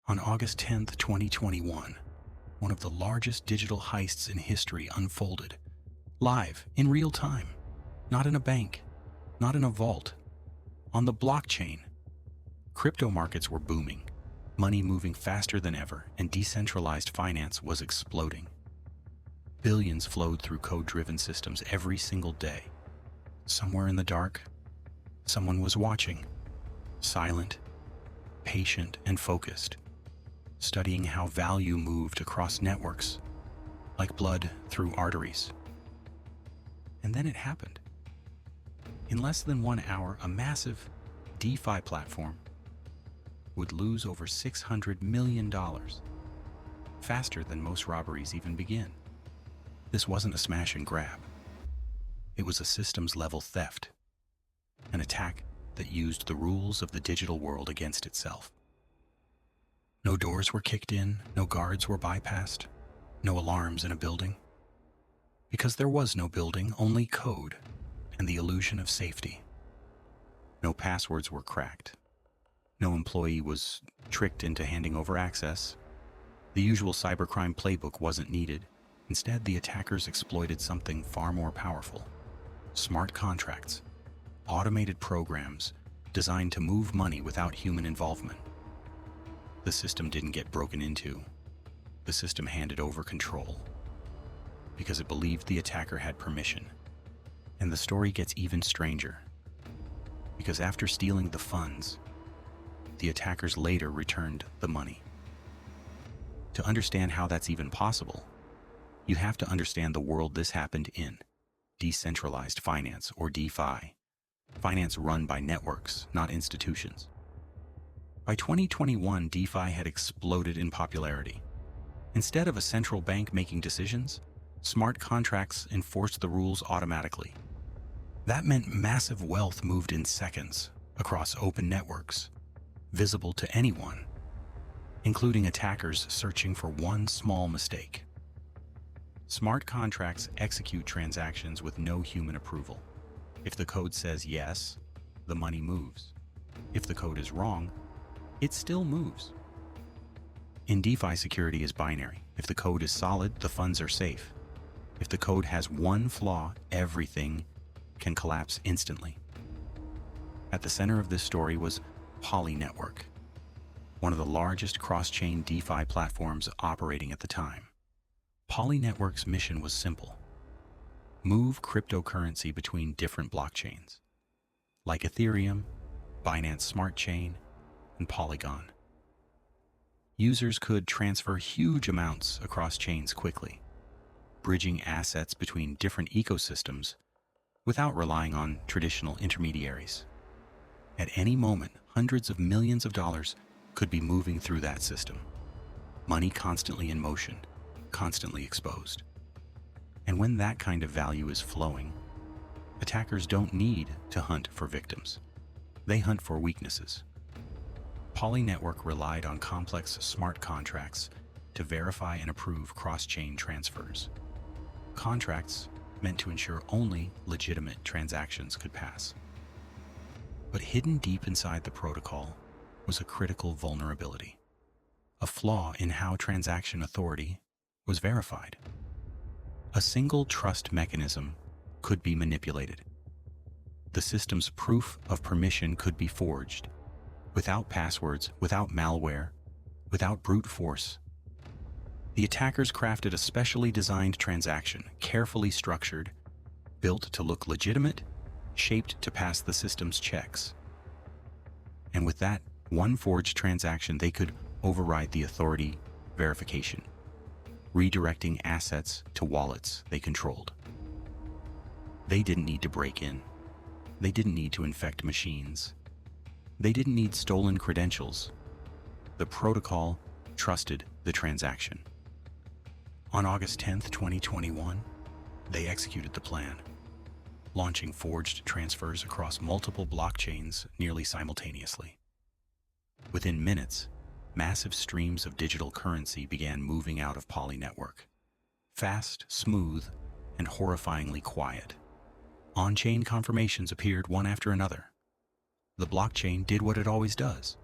On August 10th, 2021, one of the largest digital heists in history unfolded, live, in real time, not in a bank, not in a vault, on the blockchain. Crypto markets were booming, money moving faster than ever, and decentralized finance was exploding. Billions flowed through code-driven systems every single day. Somewhere in the dark, someone was watching, silent, patient, and focused, studying how value moved across networks, like blood through arteries. And then it happened. In less than 1 hour, a massive DeFi platform would lose over $600 million, faster than most robberies even begin. This wasn't a smash and grab. It was a systems-level theft, an attack that used the rules of the digital world against itself. No doors were kicked in, no guards were bypassed, no alarms in a building. Because there was no building, only code and the illusion of safety. No passwords were cracked. No employee was tricked into handing over access. The usual cybercrime playbook wasn't needed. Instead, the attackers exploited something far more powerful: smart contracts, automated programs designed to move money without human involvement. The system didn't get broken into. The system handed over control because it believed the attacker had permission. And the story gets even stranger, because after stealing the funds, the attackers later returned the money. To understand how that's even possible, you have to understand the world this happened in: decentralized finance, or DeFi. Finance run by networks, not institutions. By 2021, DeFi had exploded in popularity. Instead of a central bank making decisions, smart contracts enforced the rules automatically. That meant massive wealth moved in seconds across open networks, visible to anyone, including attackers searching for one small mistake. Smart contracts execute transactions with no human approval. If the code says yes, the money moves. If the code is wrong, it still moves. In DeFi, security is binary. If the code is solid, the funds are safe. If the code has one flaw, everything can collapse instantly. At the center of this story was Poly Network, one of the largest cross-chain DeFi platforms operating at the time. Poly Network's mission was simple: move cryptocurrency between different blockchains, like Ethereum, Binance Smart Chain, and Polygon. Users could transfer huge amounts across chains quickly, bridging assets between different ecosystems without relying on traditional intermediaries. At any moment, hundreds of millions of dollars could be moving through that system. Money constantly in motion, constantly exposed. And when that kind of value is flowing, attackers don't need to hunt for victims. They hunt for weaknesses. Poly Network relied on complex smart contracts to verify and approve cross-chain transfers. Contracts meant to ensure only legitimate transactions could pass. But hidden deep inside the protocol was a critical vulnerability, a flaw in how transaction authority was verified. A single trust mechanism could be manipulated. The system's proof of permission could be forged, without passwords, without malware, without brute force. The attackers crafted a specially designed transaction, carefully structured, built to look legitimate, shaped to pass the system's checks. And with that one forged transaction, they could override the authority verification, redirecting assets to wallets they controlled. They didn't need to break in. They didn't need to infect machines. They didn't need stolen credentials. The protocol trusted the transaction. On August 10th, 2021, they executed the plan, launching forged transfers across multiple blockchains nearly simultaneously. Within minutes, massive streams of digital currency began moving out of Poly Network. Fast, smooth, and horrifyingly quiet. On-chain confirmations appeared one after another. The blockchain did what it always does.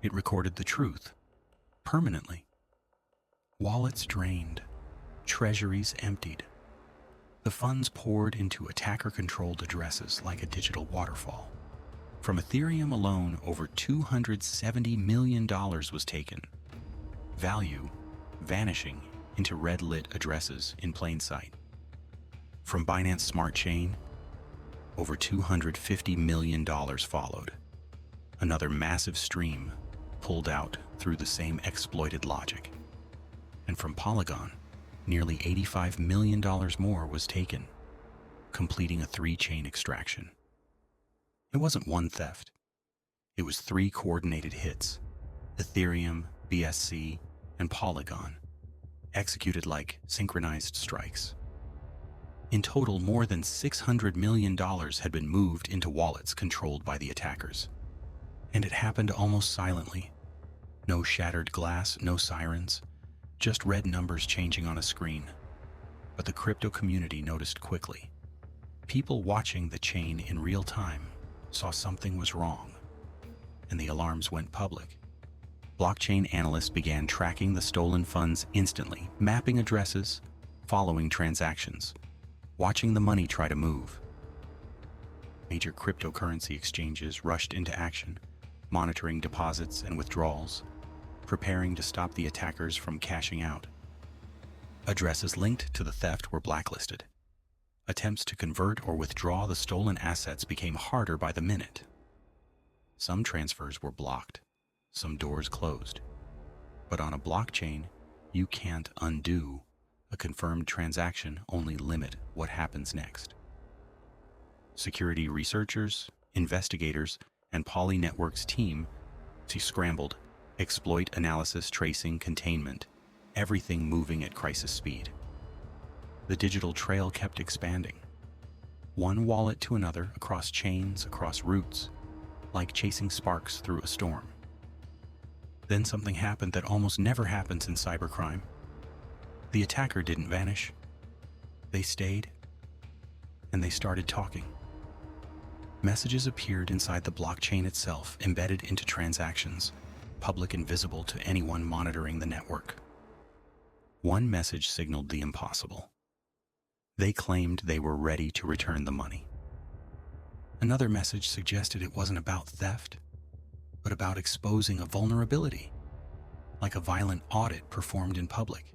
It recorded the truth, permanently. Wallets drained, treasuries emptied. The funds poured into attacker-controlled addresses like a digital waterfall. From Ethereum alone, over $270 million was taken. Value vanishing into red-lit addresses in plain sight. From Binance Smart Chain, over $250 million followed. Another massive stream pulled out through the same exploited logic. And from Polygon, nearly $85 million more was taken, completing a 3-chain extraction. It wasn't one theft. It was 3 coordinated hits: Ethereum, BSC, and Polygon, executed like synchronized strikes. In total, more than $600 million had been moved into wallets controlled by the attackers. And it happened almost silently. No shattered glass, no sirens, just red numbers changing on a screen. But the crypto community noticed quickly. People watching the chain in real time saw something was wrong, and the alarms went public. Blockchain analysts began tracking the stolen funds instantly, mapping addresses, following transactions, watching the money try to move. Major cryptocurrency exchanges rushed into action, monitoring deposits and withdrawals, preparing to stop the attackers from cashing out. Addresses linked to the theft were blacklisted. Attempts to convert or withdraw the stolen assets became harder by the minute. Some transfers were blocked, some doors closed. But on a blockchain, you can't undo a confirmed transaction, only limit what happens next. Security researchers, investigators, and Poly Network's team scrambled, exploit analysis, tracing, containment, everything moving at crisis speed. The digital trail kept expanding. One wallet to another, across chains, across routes, like chasing sparks through a storm. Then something happened that almost never happens in cybercrime. The attacker didn't vanish. They stayed, and they started talking. Messages appeared inside the blockchain itself, embedded into transactions, public and visible to anyone monitoring the network. One message signaled the impossible. They claimed they were ready to return the money. Another message suggested it wasn't about theft, but about exposing a vulnerability, like a violent audit performed in public.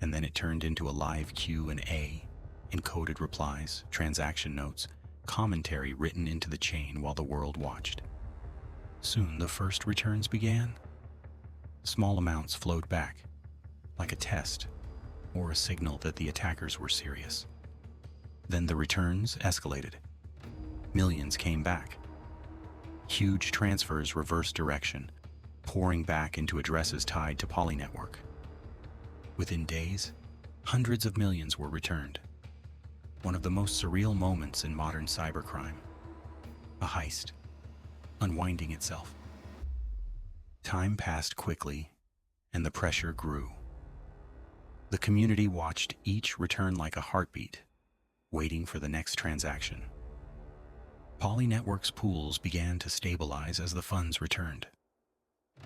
And then it turned into a live Q&A, encoded replies, transaction notes, commentary written into the chain while the world watched. Soon the first returns began. Small amounts flowed back, like a test or a signal that the attackers were serious. Then the returns escalated. Millions came back. Huge transfers reversed direction, pouring back into addresses tied to Poly Network. Within days, hundreds of millions were returned. One of the most surreal moments in modern cybercrime. A heist, unwinding itself. Time passed quickly, and the pressure grew. The community watched each return like a heartbeat, waiting for the next transaction. Poly Network's pools began to stabilize as the funds returned,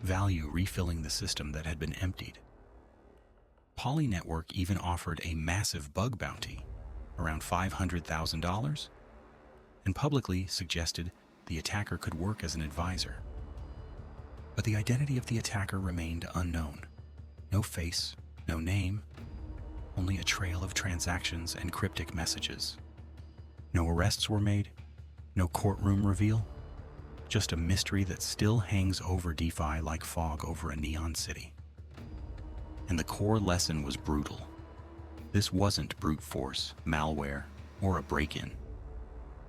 value refilling the system that had been emptied. Poly Network even offered a massive bug bounty, around $500,000, and publicly suggested the attacker could work as an advisor. But the identity of the attacker remained unknown. No face, no name, only a trail of transactions and cryptic messages. No arrests were made, no courtroom reveal, just a mystery that still hangs over DeFi like fog over a neon city. And the core lesson was brutal. This wasn't brute force, malware, or a break-in.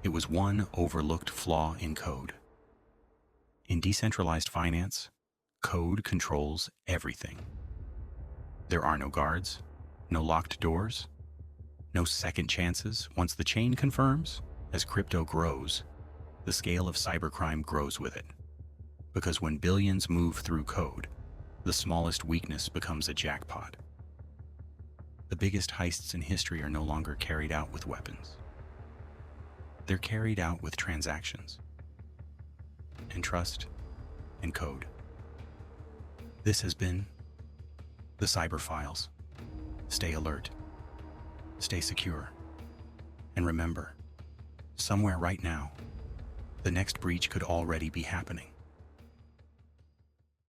It was one overlooked flaw in code. In decentralized finance, code controls everything. There are no guards, no locked doors, no second chances. Once the chain confirms, as crypto grows, the scale of cybercrime grows with it. Because when billions move through code, the smallest weakness becomes a jackpot. The biggest heists in history are no longer carried out with weapons. They're carried out with transactions, and trust, and code. This has been the Cyber Files. Stay alert, stay secure, and remember, somewhere right now, the next breach could already be happening.